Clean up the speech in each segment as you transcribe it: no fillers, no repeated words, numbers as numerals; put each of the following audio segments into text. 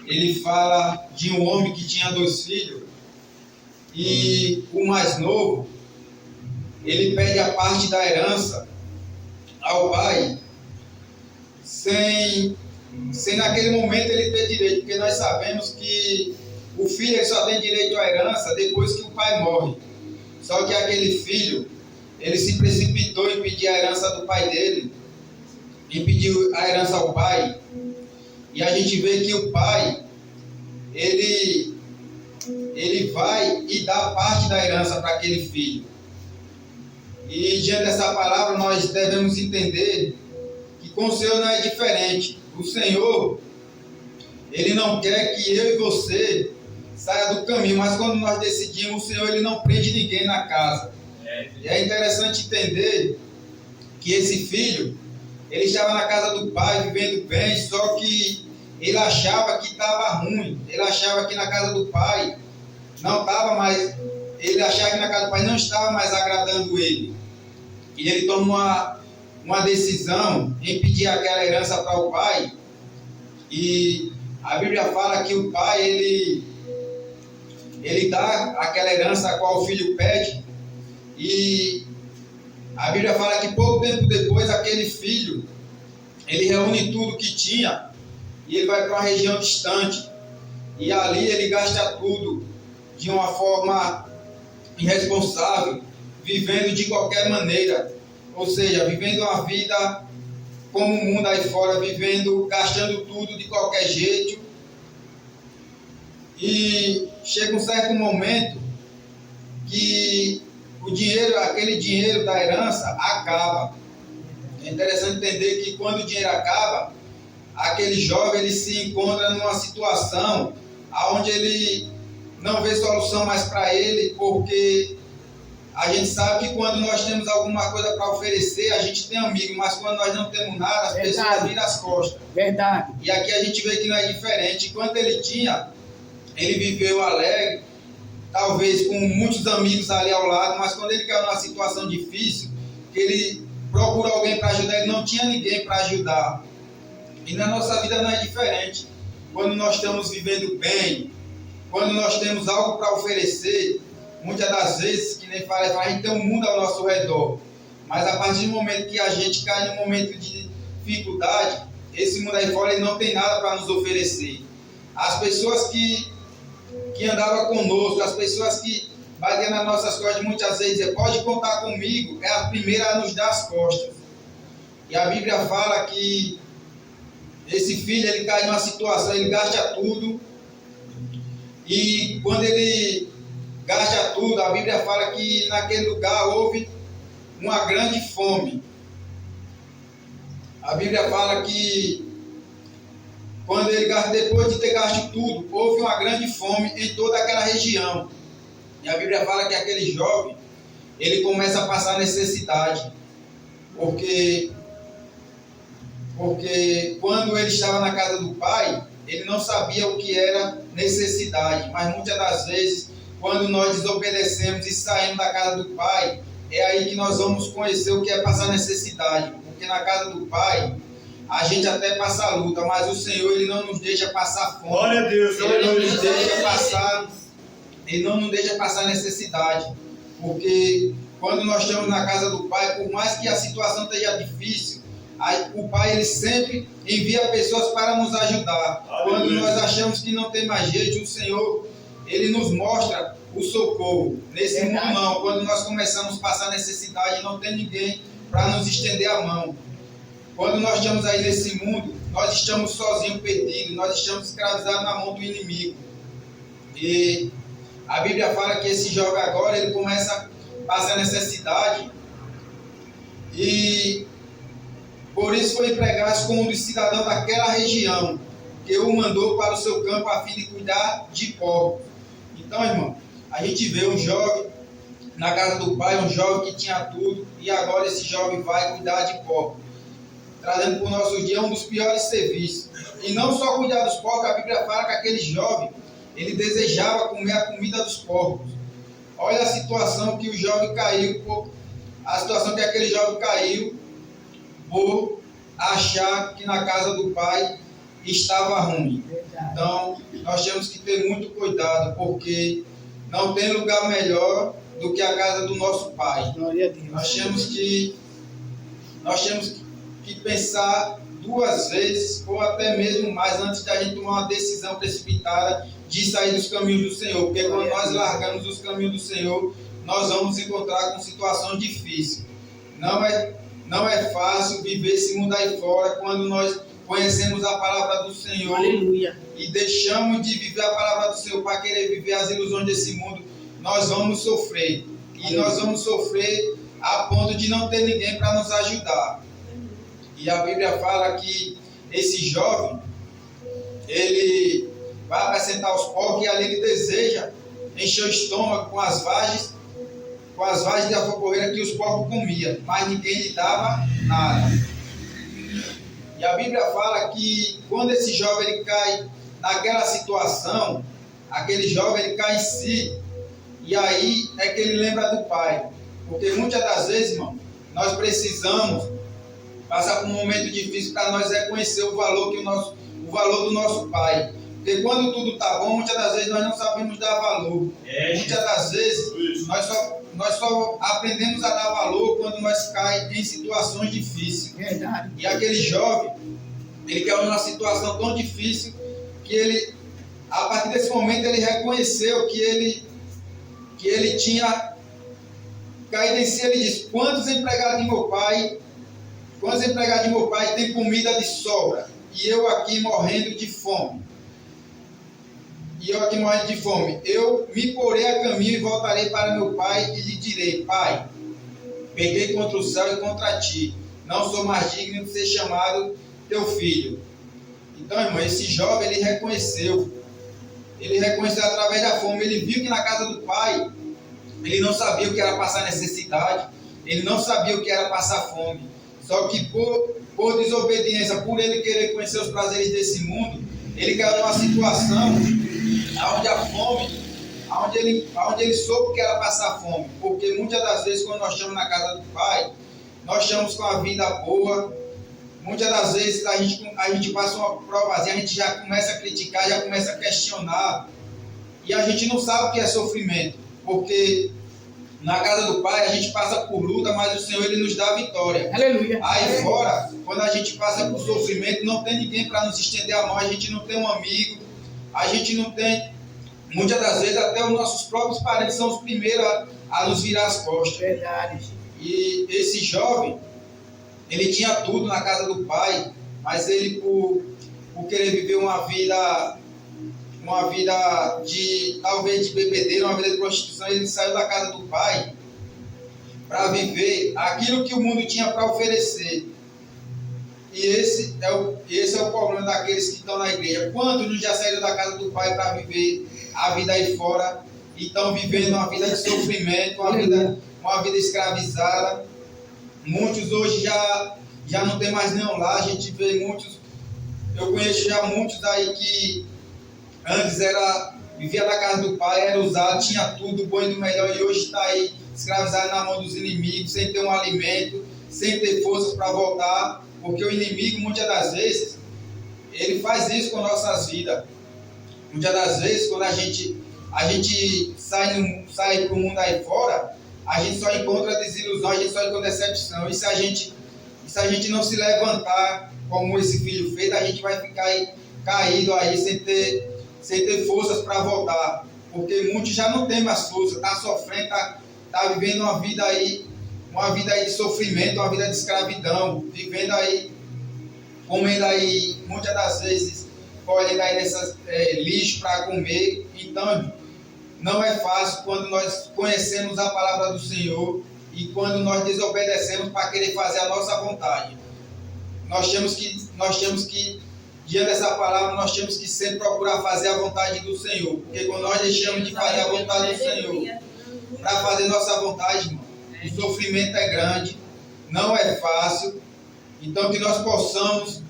ele fala de um homem que tinha 2 filhos e o mais novo, ele pede a parte da herança ao pai sem naquele momento ele ter direito, porque nós sabemos que o filho ele só tem direito à herança depois que o pai morre. Só que aquele filho, ele se precipitou em pedir a herança do pai dele, em pedir a herança ao pai, e a gente vê que o pai, ele vai e dá parte da herança para aquele filho. E diante dessa palavra nós devemos entender que com o Senhor não é diferente. O Senhor, ele não quer que eu e você saia do caminho, mas quando nós decidimos, o Senhor ele não prende ninguém na casa. E é interessante entender que esse filho, ele estava na casa do pai, vivendo bem, só que ele achava que estava ruim, ele achava que na casa do pai não estava mais, ele achava que na casa do pai não estava mais agradando ele. E ele toma uma decisão em pedir aquela herança para o pai, e a Bíblia fala que o pai, ele dá aquela herança a qual o filho pede, e a Bíblia fala que pouco tempo depois aquele filho, ele reúne tudo que tinha, e ele vai para uma região distante, e ali ele gasta tudo de uma forma irresponsável, vivendo de qualquer maneira, ou seja, vivendo uma vida como o mundo aí fora, gastando tudo de qualquer jeito. E chega um certo momento que aquele dinheiro da herança acaba. É interessante entender que quando o dinheiro acaba, aquele jovem ele se encontra numa situação onde ele não vê solução mais para ele, porque a gente sabe que quando nós temos alguma coisa para oferecer, a gente tem amigo, mas quando nós não temos nada, as pessoas viram as costas. Verdade. E aqui a gente vê que não é diferente. Enquanto ele tinha, ele viveu alegre, talvez com muitos amigos ali ao lado, mas quando ele caiu numa situação difícil, que ele procurou alguém para ajudar, ele não tinha ninguém para ajudar. E na nossa vida não é diferente. Quando nós estamos vivendo bem, quando nós temos algo para oferecer, muitas das vezes, que nem fala, a gente tem um mundo ao nosso redor. Mas a partir do momento que a gente cai num momento de dificuldade, esse mundo aí fora ele não tem nada para nos oferecer. As pessoas que andavam conosco, as pessoas que batiam nas nossas costas, muitas vezes dizem, pode contar comigo, é a primeira a nos dar as costas. E a Bíblia fala que esse filho, ele cai numa situação, ele gasta tudo, e quando ele gasta tudo, a Bíblia fala que naquele lugar houve uma grande fome. A Bíblia fala que quando ele gasta, depois de ter gasto tudo, houve uma grande fome em toda aquela região. E a Bíblia fala que aquele jovem, ele começa a passar necessidade, porque quando ele estava na casa do pai, ele não sabia o que era necessidade, mas muitas das vezes, quando nós desobedecemos e saímos da casa do pai, é aí que nós vamos conhecer o que é passar necessidade, porque na casa do pai, a gente até passa luta, mas o Senhor, ele não nos deixa passar fome. Glória a Deus, ele não nos deixa passar necessidade, porque quando nós estamos na casa do pai, por mais que a situação esteja difícil, o pai ele sempre envia pessoas para nos ajudar. Quando nós achamos que não tem mais jeito, o Senhor ele nos mostra o socorro. Nesse mundo não, quando nós começamos a passar necessidade, não tem ninguém para nos estender a mão. Quando nós estamos aí nesse mundo, nós estamos sozinhos, perdidos, nós estamos escravizados na mão do inimigo. E a Bíblia fala que esse jovem agora, ele começa a passar necessidade, e por isso foi empregado como um dos cidadãos daquela região, que o mandou para o seu campo a fim de cuidar de porcos. Então, irmão, a gente vê um jovem na casa do pai, um jovem que tinha tudo, e agora esse jovem vai cuidar de porcos, trazendo para o nosso dia um dos piores serviços. E não só cuidar dos porcos, a Bíblia fala que aquele jovem, ele desejava comer a comida dos porcos. Olha a situação que o jovem caiu, a situação que aquele jovem caiu por achar que na casa do pai estava ruim. Então, nós temos que ter muito cuidado, porque não tem lugar melhor do que a casa do nosso Pai. Glória a Deus. Nós temos que pensar 2 vezes, ou até mesmo mais, antes de a gente tomar uma decisão precipitada de sair dos caminhos do Senhor. Porque quando nós largamos os caminhos do Senhor, nós vamos encontrar com situações difíceis. Não é fácil viver esse mundo aí fora quando nós conhecemos a palavra do Senhor. Aleluia. E deixamos de viver a palavra do Senhor para querer viver as ilusões desse mundo. Nós vamos sofrer. E nós vamos sofrer a ponto de não ter ninguém para nos ajudar. E a Bíblia fala que esse jovem, ele vai apresentar os porcos e ali ele deseja encher o estômago com as vagens de alforroeira que os porcos comiam, mas ninguém lhe dava nada. E a Bíblia fala que quando esse jovem ele cai naquela situação, aquele jovem ele cai em si, e aí é que ele lembra do pai. Porque muitas das vezes, irmão, nós precisamos passar por um momento difícil para nós reconhecer o valor do nosso pai. Porque quando tudo está bom, muitas das vezes nós não sabemos dar valor. Muitas das vezes nós só aprendemos a dar valor quando nós caímos em situações difíceis. Verdade. E aquele jovem, ele caiu numa situação tão difícil que ele, a partir desse momento, ele reconheceu que ele tinha caído em si. Ele disse: quantos empregados de meu pai têm comida de sobra, e eu aqui morrendo de fome? Eu me porei a caminho e voltarei para meu pai e lhe direi: Pai, pequei contra o céu e contra ti, não sou mais digno de ser chamado teu filho. Então, irmão, esse jovem, ele reconheceu através da fome. Ele viu que na casa do pai, ele não sabia o que era passar necessidade, ele não sabia o que era passar fome. Só que por desobediência, por ele querer conhecer os prazeres desse mundo, ele caiu numa situação onde a fome, onde ele soube que era passar fome. Porque muitas das vezes, quando nós estamos na casa do pai, nós estamos com a vida boa. Muitas das vezes a gente passa uma provazinha, a gente já começa a criticar, já começa a questionar, e a gente não sabe o que é sofrimento, porque na casa do Pai a gente passa por luta, mas o Senhor ele nos dá vitória. Aleluia. Aí fora, quando a gente passa por sofrimento, não tem ninguém para nos estender a mão, a gente não tem um amigo, a gente não tem, muitas das vezes até os nossos próprios parentes são os primeiros a nos virar as costas. Verdade. E esse jovem, ele tinha tudo na casa do pai, mas ele, por querer viver uma vida de, talvez, de bebedeira, uma vida de prostituição, ele saiu da casa do pai para viver aquilo que o mundo tinha para oferecer. E esse é o problema daqueles que estão na igreja. Quantos já saíram da casa do pai para viver a vida aí fora e estão vivendo uma vida de sofrimento, uma vida escravizada? Muitos hoje já não tem mais nenhum lar. A gente vê muitos, eu conheço já muitos aí que antes vivia na casa do pai, era usado, tinha tudo bom e do melhor, e hoje está aí escravizado na mão dos inimigos, sem ter um alimento, sem ter forças para voltar, porque o inimigo, muitas das vezes, ele faz isso com nossas vidas. Muitas das vezes, quando a gente sai para o mundo aí fora, a gente só encontra desilusão, a gente só encontra decepção. E se a gente não se levantar como esse filho fez, a gente vai ficar aí, caído aí, sem ter forças para voltar. Porque muitos já não têm mais força, está sofrendo, está vivendo uma vida aí de sofrimento, uma vida de escravidão, vivendo aí, comendo aí, muitas das vezes, colhendo aí nessas lixo para comer. Então, não é fácil quando nós conhecemos a palavra do Senhor e quando nós desobedecemos para querer fazer a nossa vontade. Nós temos que, diante dessa palavra, nós temos que sempre procurar fazer a vontade do Senhor. Porque quando nós deixamos de fazer a vontade do Senhor para fazer nossa vontade, irmão, o sofrimento é grande, não é fácil. Então, que nós possamos,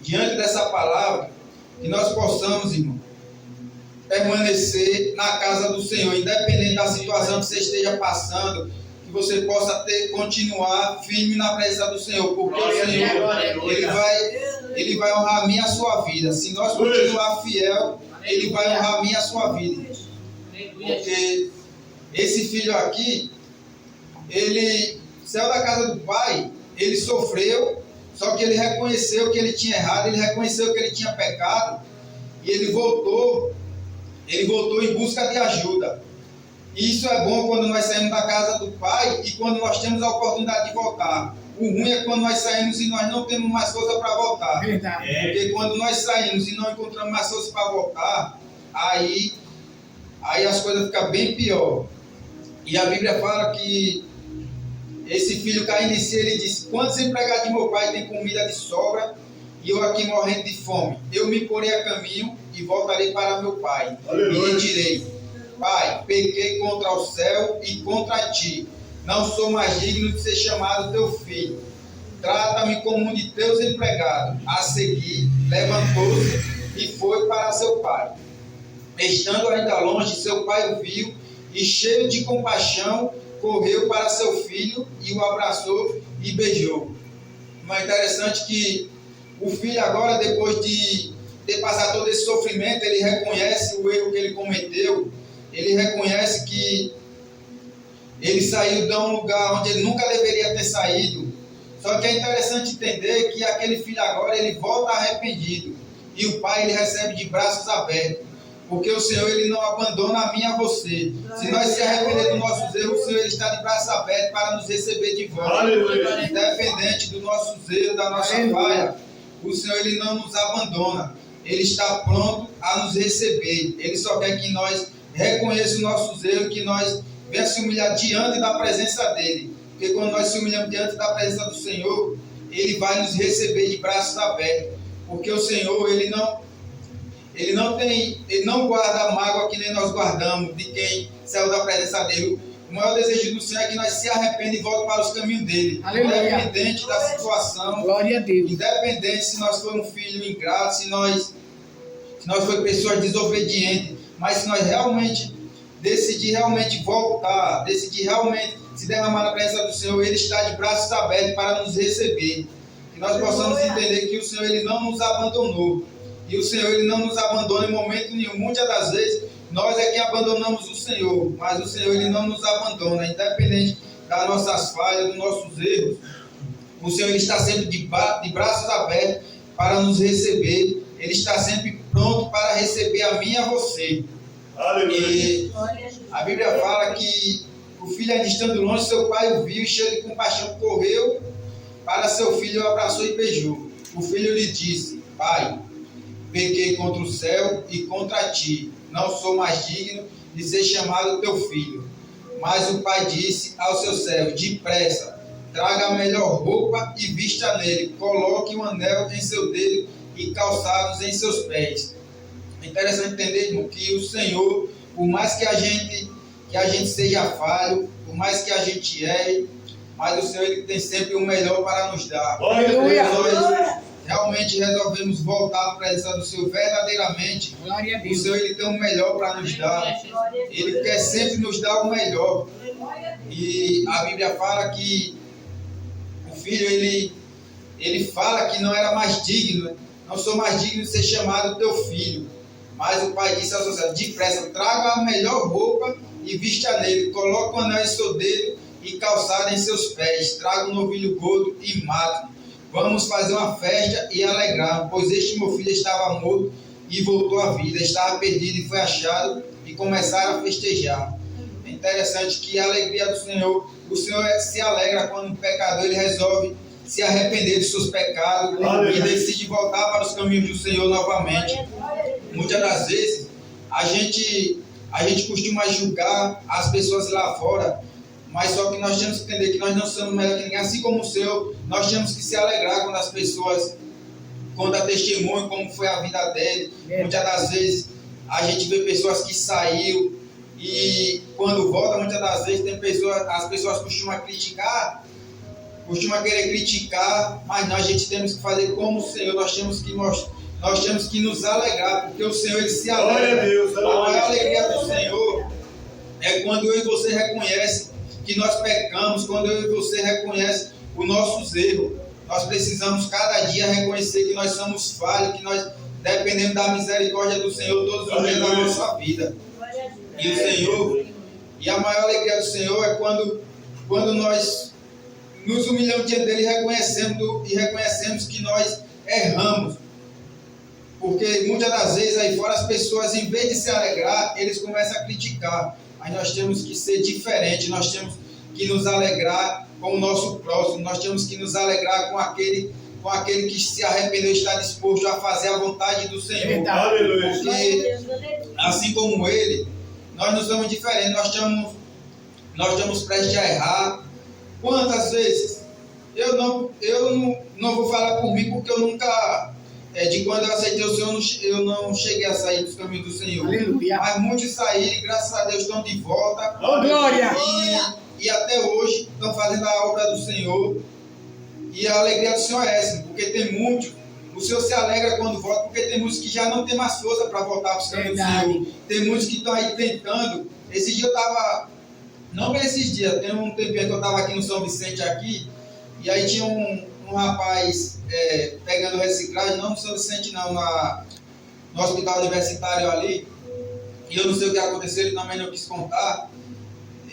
diante dessa palavra, que nós possamos, irmão, permanecer na casa do Senhor, independente da situação que você esteja passando, que você possa continuar firme na presença do Senhor, porque o Senhor, ele vai honrar a minha e a sua vida. Se nós continuar fiel ele vai honrar a minha e a sua vida. Porque esse filho aqui, ele saiu da casa do pai, ele sofreu, só que ele reconheceu que ele tinha errado, ele reconheceu que ele tinha pecado, e ele voltou em busca de ajuda. E isso é bom quando nós saímos da casa do pai e quando nós temos a oportunidade de voltar. O ruim é quando nós saímos e nós não temos mais força para voltar. Porque quando nós saímos e não encontramos mais força para voltar, aí as coisas ficam bem pior. E a Bíblia fala que esse filho caindo em si, ele disse: quantos empregados de meu pai têm comida de sobra e eu aqui morrendo de fome? Eu me porei a caminho e voltarei para meu pai. Aleluia. E lhe direi: Pai, pequei contra o céu e contra ti. Não sou mais digno de ser chamado teu filho. Trata-me como um de teus empregados. A seguir, levantou-se e foi para seu pai. Estando ainda longe, seu pai o viu e, cheio de compaixão, correu para seu filho e o abraçou e beijou. Mas é interessante que o filho agora, depois de ter passado todo esse sofrimento, ele reconhece o erro que ele cometeu. Ele reconhece que ele saiu de um lugar onde ele nunca deveria ter saído. Só que é interessante entender que aquele filho agora, ele volta arrependido. E o pai, ele recebe de braços abertos. Porque o Senhor, ele não abandona a mim e a você. Se nós se arrepender dos nossos erros, o Senhor, ele está de braços abertos para nos receber de volta. Independente dos nossos erros, da nossa falha, o Senhor, ele não nos abandona. Ele está pronto a nos receber. Ele só quer que nós reconheçamos os nossos erros, que nós venhamos se humilhar diante da presença dele. Porque quando nós se humilhamos diante da presença do Senhor, ele vai nos receber de braços abertos. Porque o Senhor, ele não guarda mágoa que nem nós guardamos de quem saiu da presença dele. O maior desejo do Senhor é que nós se arrependamos e voltemos para os caminhos dele. Aleluia. Independente da situação. Glória a Deus. Independente se nós formos um filho ingrato, se nós formos pessoas desobedientes. Mas se nós realmente decidir voltar, decidir realmente se derramar na presença do Senhor, ele está de braços abertos para nos receber. Que nós possamos entender que o Senhor, ele não nos abandonou. E o Senhor, ele não nos abandona em momento nenhum. Muitas das vezes, nós é quem abandonamos o Senhor. Mas o Senhor, ele não nos abandona. Independente das nossas falhas, dos nossos erros, o Senhor, ele está sempre de braços abertos para nos receber. Ele está sempre pronto para receber a mim e a você. Aleluia. E a Bíblia fala que o filho, ainda estando longe, seu pai o viu e, cheio de compaixão, correu para seu filho, o abraçou e beijou. O filho lhe disse: Pai, pequei contra o céu e contra ti, não sou mais digno de ser chamado teu filho. Mas o pai disse ao seu servo: depressa, traga a melhor roupa e vista nele, coloque um anel em seu dedo e calçados em seus pés. É interessante entender, irmão, que o Senhor, por mais que a gente seja falho, por mais que a gente erre, mas o Senhor, ele tem sempre o melhor para nos dar. Aleluia. Nós realmente resolvemos voltar à presença do Senhor verdadeiramente. O Senhor, ele tem o melhor para nos dar. Ele quer sempre nos dar o melhor. E a Bíblia fala que o filho, ele fala que não era mais digno, não sou mais digno de ser chamado teu filho. Mas o pai disse ao seu servo: depressa, traga a melhor roupa e vista nele, coloque um anel em seu dedo e calçado em seus pés, traga um novilho gordo e mate. Vamos fazer uma festa e alegrar, pois este meu filho estava morto e voltou à vida, estava perdido e foi achado, e começaram a festejar. É interessante que a alegria do Senhor, o Senhor se alegra quando o pecador, ele resolve se arrepender dos seus pecados e decide voltar para os caminhos do Senhor novamente. Muitas das vezes a gente costuma julgar as pessoas lá fora, mas só que nós temos que entender que nós não somos melhor que ninguém. Assim como o Senhor, nós temos que se alegrar quando as pessoas contam testemunho como foi a vida dele. Muitas das vezes a gente vê pessoas que saíram e quando volta, muitas das vezes as pessoas costumam criticar, costumam querer criticar, mas nós, a gente temos que fazer como o Senhor. Nós temos que nos alegrar, porque o Senhor, ele se alegra. A maior alegria do Senhor é quando eu e você reconhece que nós pecamos, quando eu e você reconhece os nossos erros. Nós precisamos cada dia reconhecer que nós somos falhos, que nós dependemos da misericórdia do Senhor todos os dias da nossa vida. E o Senhor, e a maior alegria do Senhor é quando nós nos humilhamos diante dele e reconhecemos que nós erramos. Porque muitas das vezes aí fora as pessoas, em vez de se alegrar, eles começam a criticar. Mas nós temos que ser diferentes, nós temos que nos alegrar com o nosso próximo, nós temos que nos alegrar com aquele que se arrependeu e está disposto a fazer a vontade do Senhor. Porque assim como ele, nós não somos diferentes, nós estamos prestes a errar. Quantas vezes? Eu não vou falar por mim, porque eu nunca, de quando eu aceitei o Senhor, eu não cheguei a sair dos caminhos do Senhor. Aleluia. Mas muitos saíram, graças a Deus, estão de volta. Oh, glória! E até hoje estão fazendo a obra do Senhor. E a alegria do Senhor é essa, porque tem muitos. O Senhor se alegra quando volta, porque tem muitos que já não tem mais força para voltar para os caminhos do Senhor. Tem muitos que estão aí tentando. Esse dia eu estava, não bem esses dias, tem um tempinho que eu estava aqui no São Vicente aqui, e aí tinha um rapaz pegando reciclagem, não no São Vicente não, no hospital universitário ali, e eu não sei o que aconteceu, ele também não quis contar.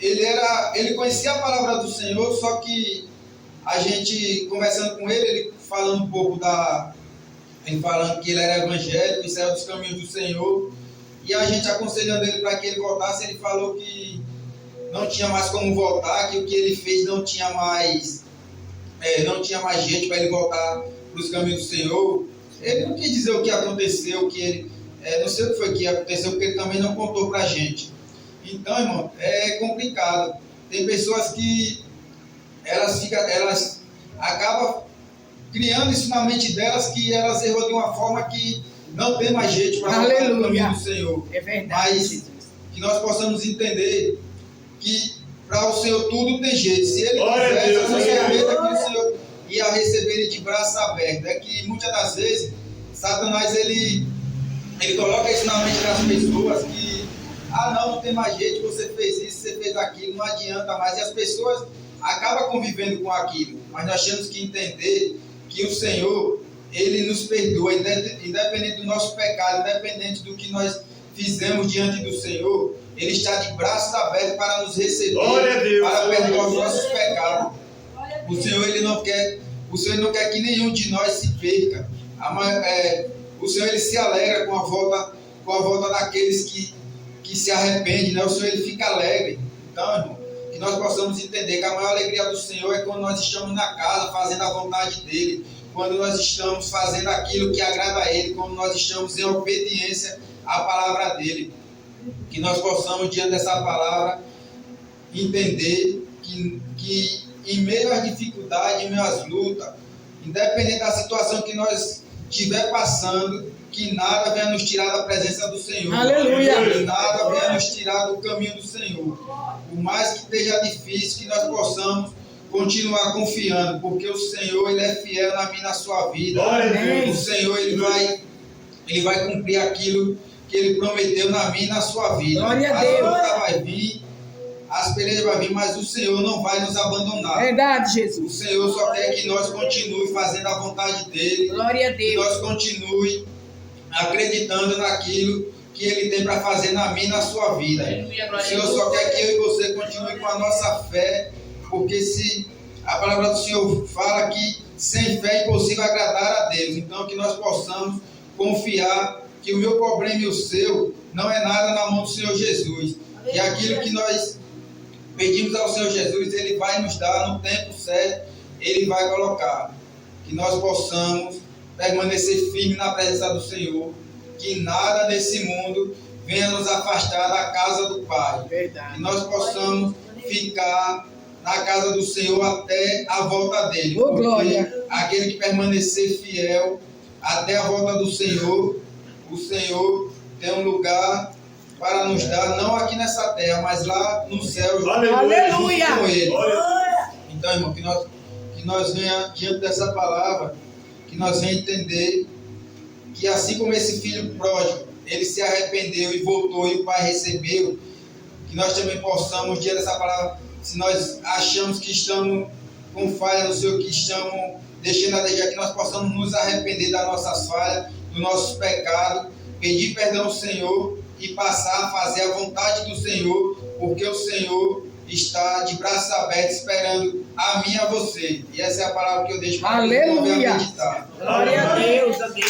Ele conhecia a palavra do Senhor, só que a gente conversando com ele falando um pouco ele falando que ele era evangélico e saiu dos caminhos do Senhor, e a gente aconselhando ele para que ele voltasse. Ele falou que não tinha mais como voltar, que o que ele fez não tinha mais gente para ele voltar para os caminhos do Senhor. Ele não quis dizer o que aconteceu, não sei o que foi que aconteceu, porque ele também não contou para a gente. Então, irmão, é complicado. Tem pessoas que elas acabam criando isso na mente delas, que elas erram de uma forma que não tem mais jeito para voltar no caminho do Senhor. É verdade. Mas que nós possamos entender que para o Senhor tudo tem jeito. Se ele quiser, eu tenho certeza que o Senhor ia receber ele de braço aberto. É que muitas das vezes Satanás ele coloca isso na mente das pessoas, que não tem mais jeito, você fez isso, você fez aquilo, não adianta mais. E as pessoas acabam convivendo com aquilo. Mas nós temos que entender que o Senhor, ele nos perdoa, independente do nosso pecado, independente do que nós fizemos diante do Senhor. Ele está de braços abertos para nos receber, para perdoar os nossos pecados. O Senhor, ele não quer que nenhum de nós se perca. O Senhor, ele se alegra com a volta daqueles que se arrependem, né? O Senhor, ele fica alegre. Então, irmão, que nós possamos entender que a maior alegria do Senhor é quando nós estamos na casa fazendo a vontade dele, quando nós estamos fazendo aquilo que agrada a ele, quando nós estamos em obediência à palavra dele. Que nós possamos, diante dessa palavra, entender que em meio às dificuldades, em meio às lutas, independente da situação que nós estiver passando, que nada venha nos tirar da presença do Senhor. Aleluia! Que nada venha nos tirar do caminho do Senhor. Por mais que esteja difícil, que nós possamos continuar confiando, porque o Senhor, ele é fiel na minha e na sua vida. O Senhor, ele vai cumprir aquilo que ele prometeu na minha e na sua vida. Glória a Deus. A luta vai vir, as pelejas vão vir, mas o Senhor não vai nos abandonar. Verdade, Jesus. O Senhor só quer que nós continuemos fazendo a vontade dele. Glória a Deus. Que nós continuemos acreditando naquilo que ele tem para fazer na minha e na sua vida. O Senhor só quer que eu e você continue com a nossa fé, porque se a palavra do Senhor fala que sem fé é impossível agradar a Deus. Então, que nós possamos confiar que o meu problema e o seu não é nada na mão do Senhor Jesus. E aquilo que nós pedimos ao Senhor Jesus, ele vai nos dar no tempo certo, ele vai colocar. Que nós possamos permanecer firmes na presença do Senhor, que nada nesse mundo venha nos afastar da casa do Pai. Verdade. Que nós possamos ficar na casa do Senhor até a volta dele. Oh, glória. Aquele que permanecer fiel até a volta do Senhor, o Senhor tem um lugar para nos dar, não aqui nessa terra, mas lá no céu, aleluia, junto com ele. Então, irmão, que nós venha diante dessa palavra, que nós venha entender que assim como esse filho pródigo, ele se arrependeu e voltou e o pai recebeu, que nós também possamos, diante dessa palavra, se nós achamos que estamos com falha no Senhor, que estamos deixando a desejar, que nós possamos nos arrepender das nossas falhas, dos nossos pecados, pedir perdão ao Senhor e passar a fazer a vontade do Senhor, porque o Senhor está de braços abertos esperando a mim e a você. E essa é a palavra que eu deixo para Aleluia. meditar. Glória a Deus, amém.